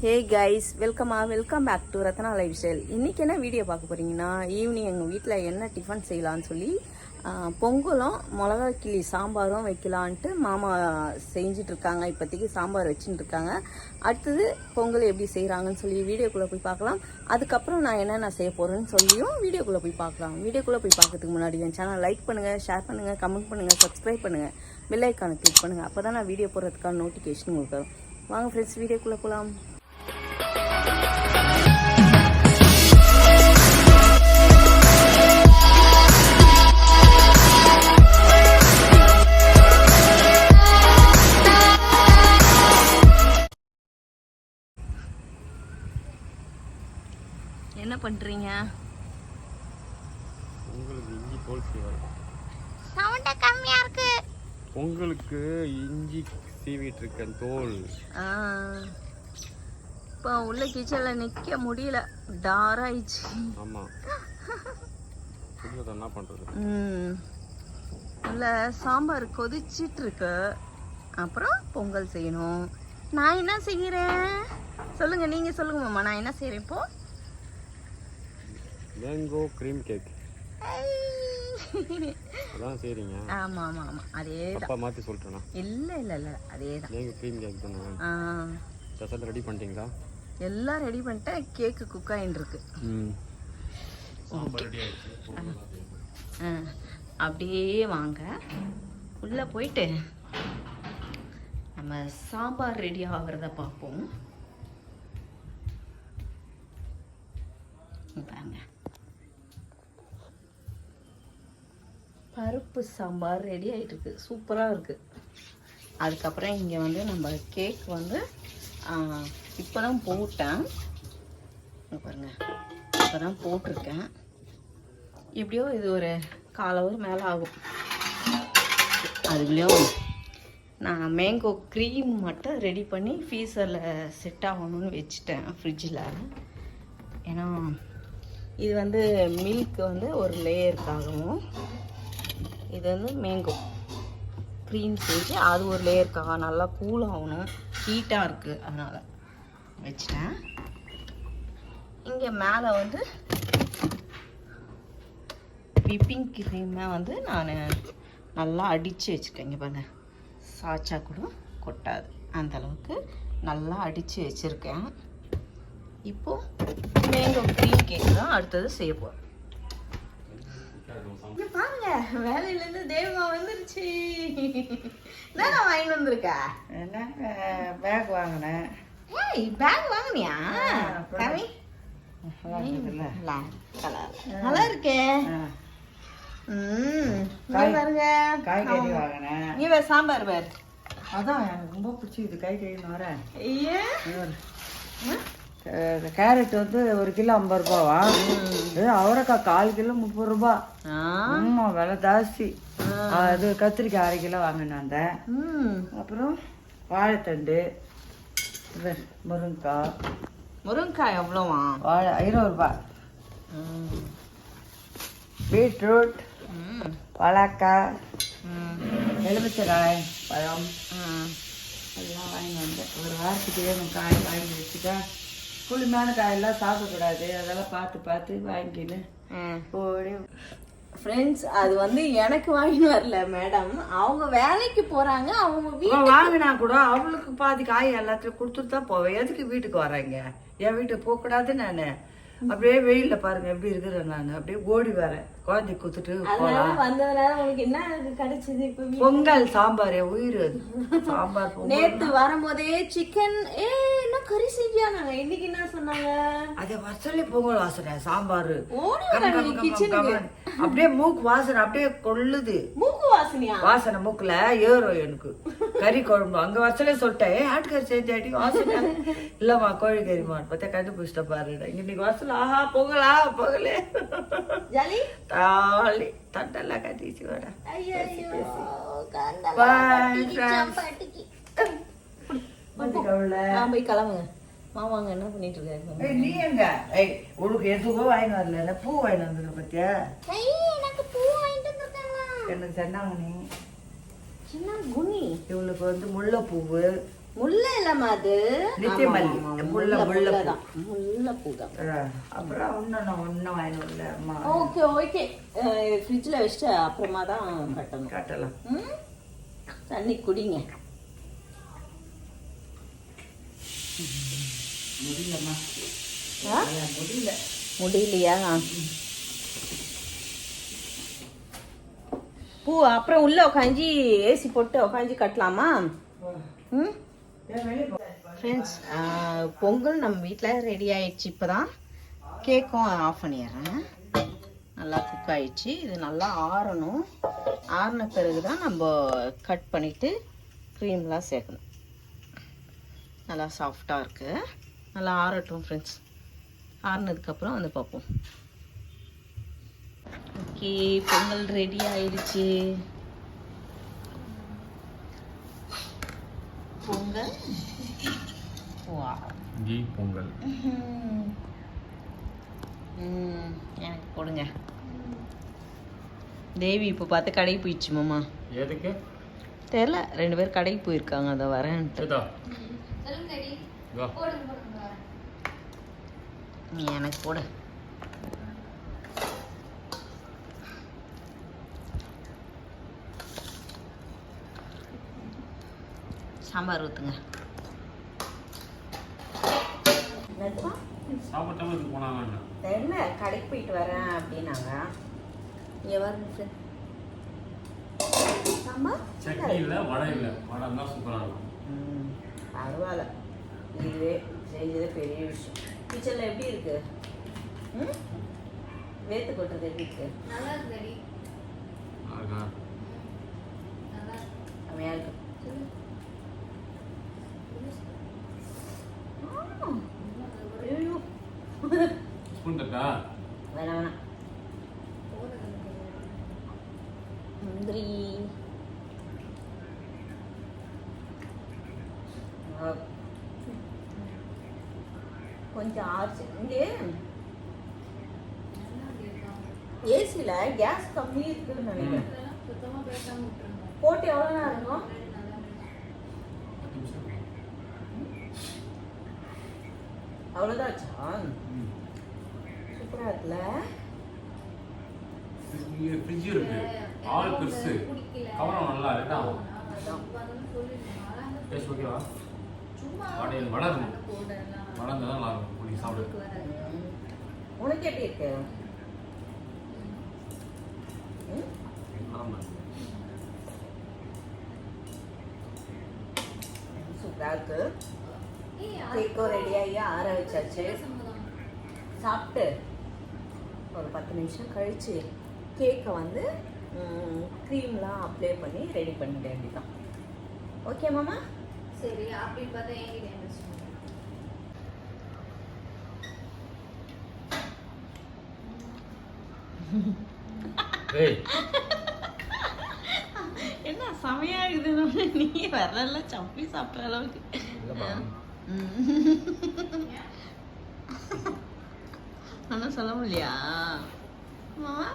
Hey guys, welcome back to Ratna life style. இன்றைக்கி என்ன video பார்க்க போகிறீங்கன்னா, ஈவினிங் எங்கள் வீட்டில் என்ன டிஃபன் செய்யலான்னு சொல்லி பொங்கலும் மிளகா கிளி சாம்பாரும் வைக்கலான்ட்டு மாமா செஞ்சிட்ருக்காங்க. இப்போதைக்கு சாம்பார் வச்சுட்டு இருக்காங்க. அடுத்தது பொங்கல் எப்படி செய்கிறாங்கன்னு சொல்லி வீடியோக்குள்ளே போய் பார்க்கலாம். அதுக்கப்புறம் நான் என்னென்ன செய்ய போகிறேன்னு சொல்லியும் வீடியோக்குள்ளே போய் பார்க்கலாம். வீடியோக்குள்ளே போய் பார்க்கறதுக்கு முன்னாடி என் சேனல் லைக் பண்ணுங்கள், ஷேர் பண்ணுங்கள், கமெண்ட் பண்ணுங்கள், சப்ஸ்கிரைப் பண்ணுங்கள், பெல் ஐக்கானை கிளிக் பண்ணுங்கள். அப்போ தான் நான் வீடியோ போடுறதுக்கான நோட்டிஃபிகேஷன் உங்களுக்கு வரும். வாங்க ஃப்ரெண்ட்ஸ், வீடியோக்குள்ளே போகலாம். என்ன பண்றீங்க? உங்களுக்கு இஞ்சி தோல் சீவல் சவுண்ட் கம்மியா இருக்கு. உங்களுக்கு இஞ்சி சீவிட்டு இருக்கேன் தோல். இப்போ உள்ள கிச்சன்ல நிக்க முடியல, டாராயிடுச்சு. ஆமா, என்ன பண்றது? உள்ள சாம்பார் கொதிச்சிட்டு இருக்கு. அப்புறம் பொங்கல் செய்யணும். நான் என்ன செய்யறேன் சொல்லுங்க, நீங்க சொல்லுங்க மாமா. நான் என்ன செய்யறேன் இப்போ? Mango cream cake. அதான் செய்றீங்க? ஆமா ஆமா ஆமா, அதேதான். அப்பா மாத்தி சொல்றேனா? இல்ல இல்ல இல்ல, அதேதான். மேங்கோ க்ரீம் கேக் தானே? ஸ்பெஷல் ரெடி பண்ணிட்டீங்களா? எல்லாம் ரெடி பண்ணிட்டேன். கேக்கு குக் ஆயிட்டு இருக்கு. சாம்பார் ரெடி ஆயிடுச்சு. அப்படியே வாங்க உள்ள போயிட்டு நம்ம சாம்பார் ரெடி ஆகிறத பார்ப்போம். பாருங்க, பருப்பு சாம்பார் ரெடி ஆகிட்டு இருக்கு. சூப்பராக இருக்குது. அதுக்கப்புறம் இங்கே வந்து நம்ம கேக் வந்து இப்போ தான் போட்டேன். பாருங்க, இப்போ தான் போட்டிருக்கேன். எப்படியோ இது ஒரு 1/4 hour மேலே ஆகும். அதுலேயும் நான் மேங்கோ க்ரீம் மட்டும் ரெடி பண்ணி ஃப்ரீசரில் செட் ஆகணும்னு வச்சுட்டேன் ஃப்ரிட்ஜில். ஏன்னா இது வந்து மில்க் வந்து ஒரு லேயருக்காகவும், இது வந்து மேங்கோ க்ரீம் செஞ்சு அது ஒரு லேயருக்காக நல்லா கூல் ஆகணும். ஹீட்டாக இருக்குது, அதனால் வச்சிட்டேன். இங்கே மேலே வந்து விப்பிங் க்ரீமை வந்து நான் நல்லா அடித்து வச்சுருக்கேன். இங்கே பாருங்க, சாச்சா கூட கொட்டாது, அந்தளவுக்கு நல்லா அடித்து வச்சுருக்கேன். இப்போது மேங்கோ க்ரீம் கேக் தான் அடுத்தது செய்ய போகிறேன். பாருங்க, வேலையிலேருந்து தேவமா வந்துருச்சு. என்ன வாங்கிட்டு வந்திருக்கா? என்ன பேக் வாங்கினேன். ஏய், பேக் வாங்கினியா? கவி நல்லா இருக்கே. பாருங்க, காய்கறி வாங்கினேன். நீ வேற சாம்பார் வேறு. அதான் எனக்கு ரொம்ப பிடிச்சிது காய்கறின்னு வரேன். ஏன்? கேரட் வந்து 1 கிலோ 50 ரூபாவா? அவரைக்காய் 1/4 கிலோ 30 ரூபா. ஆமா, விலை ஜாஸ்தி. அது கத்திரிக்காய் 1/2 கிலோ வாங்கினேன். அப்புறம் வாழைத்தண்டு, முருங்கைக்காய் எவ்வளோவா? வாழை 20 ரூபா. பீட்ரூட், வாழைக்காய், எலுமிச்சக்காய் பழம் எல்லாம் வாங்கி வந்தேன். ஒரு வாரத்துக்கு வேணும் காய் வாங்கி வச்சுட்டா. புளிமான காயெல்லாம் சாப்பிடக்கூடாது, அதெல்லாம் பார்த்து வாங்கின்னு போடி. ஃப்ரெண்ட்ஸ், அது வந்து எனக்கு வாங்கின்னு வரல மேடம். அவங்க வேலைக்கு போறாங்க. அவங்க வீட்டுக்கு வாங்கினா கூட அவளுக்கு பாதி காய் எல்லாத்தையும் கொடுத்துட்டு தான் போவேன். எதுக்கு வீட்டுக்கு வர்றாங்க? என் வீட்டுக்கு போகக்கூடாது. நான் அப்படியே வெயில்ல பாருங்க எப்படி இருக்கிறேன். நான் அப்படியே ஓடி வரேன், குழந்தை குத்துட்டு போலாம். வந்ததுனால உங்களுக்கு என்ன கிடைச்சது? இப்ப பொங்கல் சாம்பார் உயிர். அது சாம்பார் நேத்து வரும்போதே சிக்கன் என்ன கறி செஞ்சியா? நாங்க இன்னைக்கு என்ன சொன்னாங்க? அதே வசலி பொங்கல் வாசனை சாம்பார். கிச்சனுக்கு அப்படியே மூக்கு வாசனை அப்படியே கொள்ளுது. மூக்கு வாசனையா? வாசனை மூக்குல ஏறும் எனக்கு. கறி குழம்பு அங்க வசலே சொல்லிட்டேன். ஆட்டுக்கறி செஞ்சாட்டி வாசனை இல்லம்மா கோழிக்கறிமா பார்த்தா கண்டுபிடிச்சிட்ட பாரு. இன்னைக்கு வாசல். ஆஹா, பொங்கலா பொங்கலே ஜாலி தாலி தட்டெல்லாம் கட்டிச்சு வர. போய் கிளம்புங்க. மாமாங்க என்ன பண்ணிட்டு இருக்காரு? நீ எங்க? உனக்கு எதுவோ வாங்கிட்டு வரல, பூ வாங்கிட்டு வந்துருக்க பத்தியா? எனக்கு பூ வாங்கிட்டு வந்திருக்காங்க. எனக்கு சொன்னாங்க. நீ சின்ன குனி. இவளுக்கு வந்து முல்லைப்பூவு, முல்லை இல்லம்மா அது. நித்தியமல்லி. ஆமா, ஆமா, முல்லை, முல்லை பூ. தான். முல்லைப்பூ தான். அப்புறம் ஒன்றும் வாங்கி வரல அம்மா. Okay okay. ஃப்ரிட்ஜில் வச்சுட்டு அப்புறமா தான் கட்டணும். கட்டலாம். தண்ணி குடிங்க. முடியலம்மா. முடியல. முடியலையா? பூ அப்புறம் உள்ள உட்காந்து ஏசி போட்டு உட்காந்து கட்டலாமா? ம் ஃப்ரெண்ட்ஸ், பொங்கல் நம்ம வீட்டில் ரெடி ஆயிடுச்சு. இப்போ தான் கேக்கும் ஆஃப் பண்ணிடுறேன். நல்லா குக் ஆயிடுச்சு. இது நல்லா ஆறணும். ஆறின பிறகு தான் நம்ம கட் பண்ணிவிட்டு க்ரீம்லாம் சேர்க்கணும். நல்லா சாஃப்டாக இருக்குது. நல்லா ஆறட்டும் ஃப்ரெண்ட்ஸ். ஆறினதுக்கப்புறம் வந்து பார்ப்போம். ஓகே, பொங்கல் ரெடி ஆயிடுச்சு. பொங்கல் கீ பொங்கல். எனக்கு கொடுங்க. தேவி இப்போ பார்த்து கடைக்கு போயிடுச்சு மாமா. எதுக்கு தெரில, 2 பேர் கடைக்கு போயிருக்காங்க. அதை வரேன்ட்டு. நீ எனக்கு போடு. சாம்பார் ஊற்றுங்க. சாப்பிட்டாம இதுக்கு போனாங்க. தெரியல, கடைக்கு போயிட்டு வரேன் அப்படின்னாங்க. இங்கே வரணும் சார். சாம்பார் சட்னி இல்லை, வடை இல்லை. வடை தான் சூப்பராக இருக்கும். பரவாயில்ல, இதுவே செஞ்சதே பெரிய விஷயம். கிச்சனில் எப்படி இருக்கு? வேத்து கொட்டுறது எப்படி இருக்கு? நல்லா இருக்கு. செம்மையா இருக்கு. ஸ்பூன் தட்டா? வேணாம் வேணாம். முந்திரி கொஞ்சம் ஆச்சு. இங்கே ஏசியில் கேஸ் கம்மி இருக்குன்னு நினைக்கிறேன். போட்டு எவ்வளோ நேரம் இருக்கும்? அவ்வளோதான் ஆச்சா? சூப்பராக இருக்குல்ல? ஃப்ரிட்ஜ் இருக்கு. ஆள் பெருசு. கவரம் நல்லா இருக்கா? டேஸ்ட் ஓகேவா? வடையில் வடை இருக்கும். வடை இருந்தால் நல்லா இருக்கும். குடி சாப்பிடு. உனக்கு எப்படி இருக்கு? சூப்பராக இருக்கு. கேக்கும் ரெடியாகி ஆற வச்சாச்சு. சாப்பிட்டு ஒரு 10 நிமிஷம் கழிச்சு கேக்கை வந்து க்ரீம்லாம் அப்ளை பண்ணி ரெடி பண்ணிட வேண்டியதான். ஓகே மாமா? சரி, அப்படின்னு பார்த்தா என்கிட்ட என்ன செமையா இருக்குது. நீ வரல சப்பி சாப்பிட்ற அளவுக்கு. ஒன்றும் சொல்ல முடியா மாமா?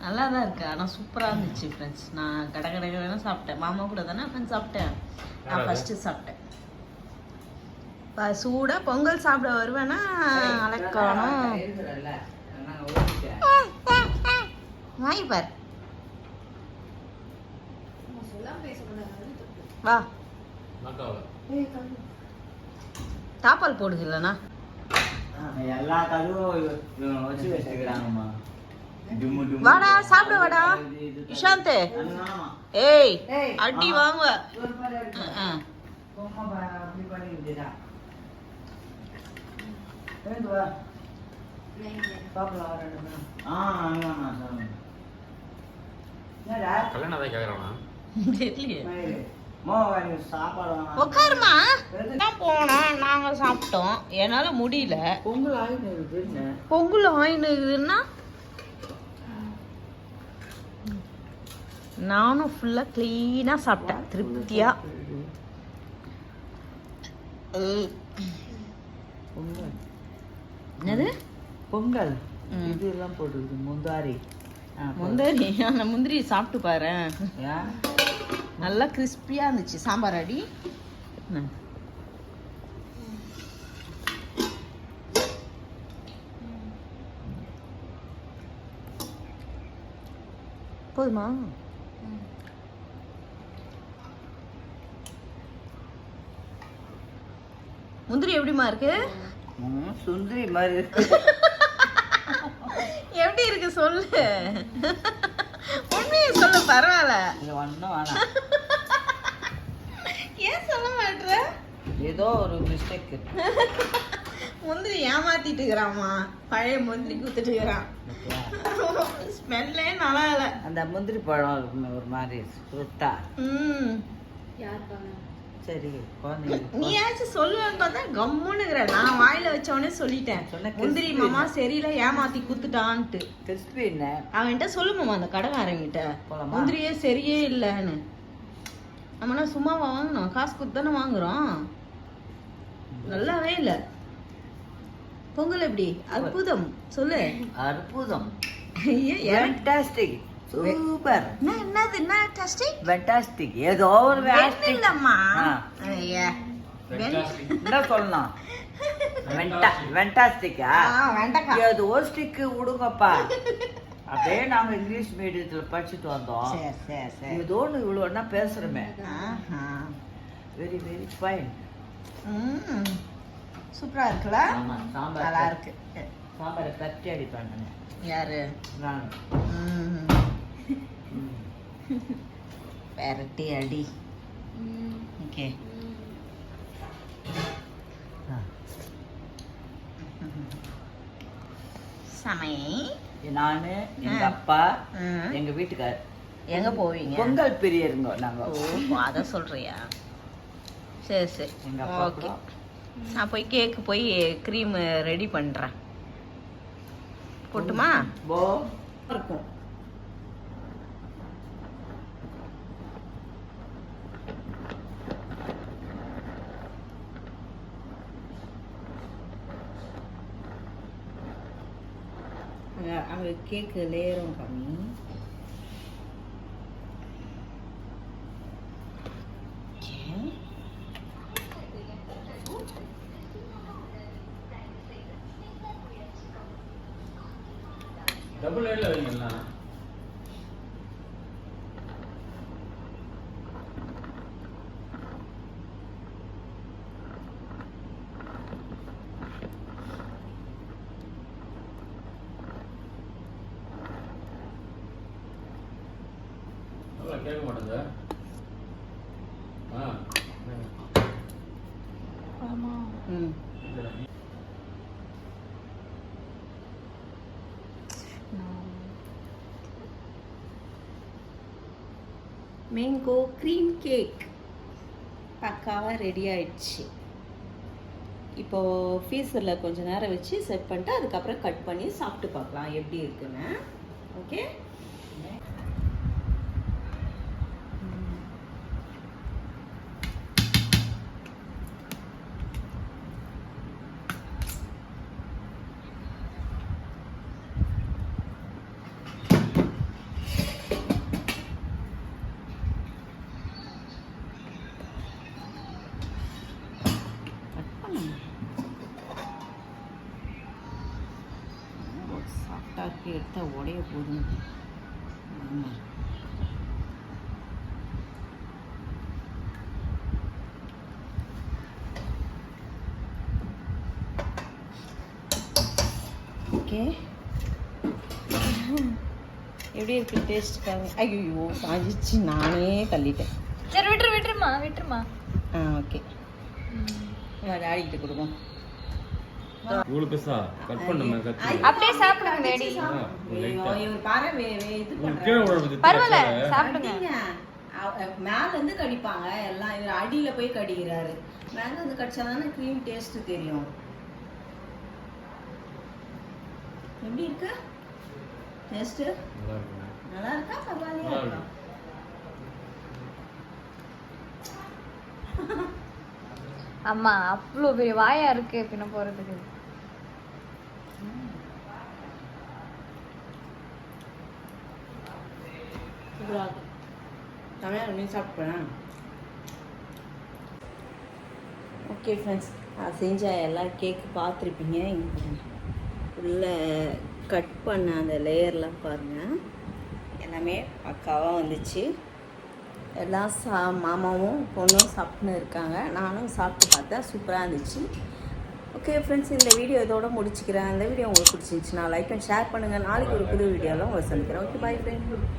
நல்லா தான் இருக்கு. ஆனால் சூப்பராக இருந்துச்சு ஃப்ரெண்ட்ஸ். நான் கடை சாப்பிட்டேன். மாமா கூட தானே ஃப்ரெண்ட்ஸ் சாப்பிட்டேன். நான் ஃபஸ்ட்டு சாப்பிட்டேன். இப்போ சூடாக பொங்கல் சாப்பிட வருவேன்னா அலக்கணும். வாங்கி பார். வா, தாப்பால் போடுது இல்லைண்ணா. எல்லா கதவும் வச்சு வச்சுக்கிறாங்கம்மா. வாடா சாப்பிட வாடா இஷாந்த். ஏய் அடி வாங்க. கல்யாணம் தான் கேட்குறானா? உட்காருமா. போனோம், நாங்க சாப்பிட்டோம். என்னால முடியல. பொங்கல் ஆயின்னு பொங்கல் ஆயினுக்குதுன்னா நானும் ஃபுல்லா கிளீனா சாப்பிட்டேன் திருப்தியா. என்னது பொங்கல் இதெல்லாம் போட்டுருக்கு. முந்தாரி முந்திரி. அந்த முந்திரி சாப்பிட்டு பாரு, நல்லா கிறிஸ்பியா இருந்துச்சு. சாம்பார் அடி போதுமா? முந்திரி எப்படிமா இருக்கு? சுந்தரி மாதிரி இருக்கு. எப்படி இருக்கு சொல்லு. உண்மையை சொல்லு, பரவாயில்ல. இது ஒன்றும் வேணாம். ஏன் சொல்ல மாட்ற? ஏதோ ஒரு மிஸ்டேக் இருக்கு. முந்திரி ஏமாத்திட்டு இருக்கிறாமா, பழைய முந்திரி குத்துட்டு இருக்கிறான். ஸ்மெல்லே நல்லா இல்லை. அந்த முந்திரி பழம் ஒரு மாதிரி ஃப்ரூட்டா. யார் பண்ண? சரி குழந்தைங்க நீயாச்சும் சொல்லுவேன்னு பார்த்தா கம்முன்னுங்கிற. நான் வாயில வச்ச உடனே சொல்லிட்டேன், சொன்ன முந்திரி மாமா சரியில்லை ஏமாத்தி குத்துட்டான்ட்டு. கிறிஸ்பி என்ன அவன்கிட்ட சொல்லுமாமா, அந்த கடைக்காரங்கிட்ட போலாமா? முந்திரியே சரியே இல்லைன்னு. நம்மனா சும்மாவா வாங்கினோம், காசு கொடுத்து தானே வாங்குறோம். நல்லாவே இல்லை. பொங்கல் எப்படி? அற்புதம் சொல்லு. அற்புதம். ஏன் ஃபேண்டாஸ்டிக் சூப்பர். என்னது என்ன டெஸ்டிங்? ஃபேண்டாஸ்டிக் ஏதோ ஒரு இல்லம்மா. ஐயா என்ன சொல்லலாம்? ஃபேண்டாஸ்டிக்கா? வேண்டாம். ஏதோ ஒரு ஸ்டிக்கு விடுங்கப்பா. அப்படியே நாங்க இங்கிலீஷ் மீடியத்துல படிச்சுட்டு வந்தோம். சரி சரி சரி. ஏதோ ஒன்று இவ்வளோன்னா பேசுறோமே. Very very fine. சூப்பரா இருக்குல்ல? ஆமா, சாம்பார் நல்லா இருக்கு. சாம்பாரை கட்டி அடி பண்ணுங்க. யாரு? நான் பெரட்டி அடி. ஓகே. சமை. நானு எங்க அப்பா எங்க வீட்டுக்கார் எங்க போவீங்க? பொங்கல் பிரியருங்க நாங்க. ஓ, அத சொல்றியா? சரி சரி. எங்க அப்பா ஓகே. நான் போய் கேக்கு போய் க்ரீம் ரெடி பண்றேன். போட்டுமா? போ இருக்கும். அங்கே கேக்கு லேயரும் கம்மி. டபுள் லைன்ல வைங்களா? கேட்க மாட்டேங்குது. ஆமா. மேங்கோ க்ரீம் கேக் பக்காவாக ரெடி ஆயிடுச்சு. இப்போது ஃப்ரீசரில் கொஞ்சம் நேரம் வச்சு செட் பண்ணிட்டு அதுக்கப்புறம் கட் பண்ணி சாப்பிட்டு பார்க்கலாம் எப்படி இருக்குன்னு. ஓகே. சாஃப்டாக எடுத்தால் உடைய போதும். ஓகே. எப்படி இருக்கு டேஸ்ட்டுக்காக? ஐயோ சாஞ்சிச்சு, நானே தள்ளிட்டேன். சரி விட்டுருமா. ஓகே. டாடிக்கிட்ட கொடுக்கும். இவ்வளவு பெருசா கட் பண்ணுமே கத்தி. அப்படியே சாப்பிடுங்க டேடி. இவர் பாரு இது கீழே விழுறது. பரவாயில்ல சாப்பிடுங்க. மேல இருந்து கடிப்பாங்க எல்லாம். இவர் அடியில போய் கடிக்கிறாரு. மேல இருந்து கடிச்சாதானே க்ரீம் டேஸ்ட் தெரியும். எப்படி இருக்கு டேஸ்ட்? நல்லா இருக்கு. நல்லா இருக்கா? பரவாயில்லையா நல்லா இருக்கா? இருக்கு. அம்மா அவ்வளோ பெரிய வாயா இருக்கு பின்ன போறதுக்கு. சூப்பராக இருக்கு. தமிழ் நீ சாப்பிட்றேன். ஓகே ஃப்ரெண்ட்ஸ், நான் செஞ்ச எல்லா கேக்கு பார்த்துருப்பீங்க. இங்கே உள்ள கட் பண்ண அந்த லேயர்லாம் பாருங்கள், எல்லாமே பக்காவாக வந்துச்சு. எல்லாம் மாமாவும் பொண்ணும் சாப்பிட்டுன்னு இருக்காங்க. நானும் சாப்பிட்டு பார்த்தேன், சூப்பராக இருந்துச்சு. ஓகே ஃப்ரெண்ட்ஸ், இந்த வீடியோ இதோட முடிச்சுக்கிறேன். இந்த வீடியோ உங்களுக்கு பிடிச்சிருந்துச்சுன்னா லைக் அண்ட் ஷேர் பண்ணுங்கள். நாளைக்கு ஒரு புது வீடியோவில் உங்களை சந்திக்கிறேன். Okay, bye friends.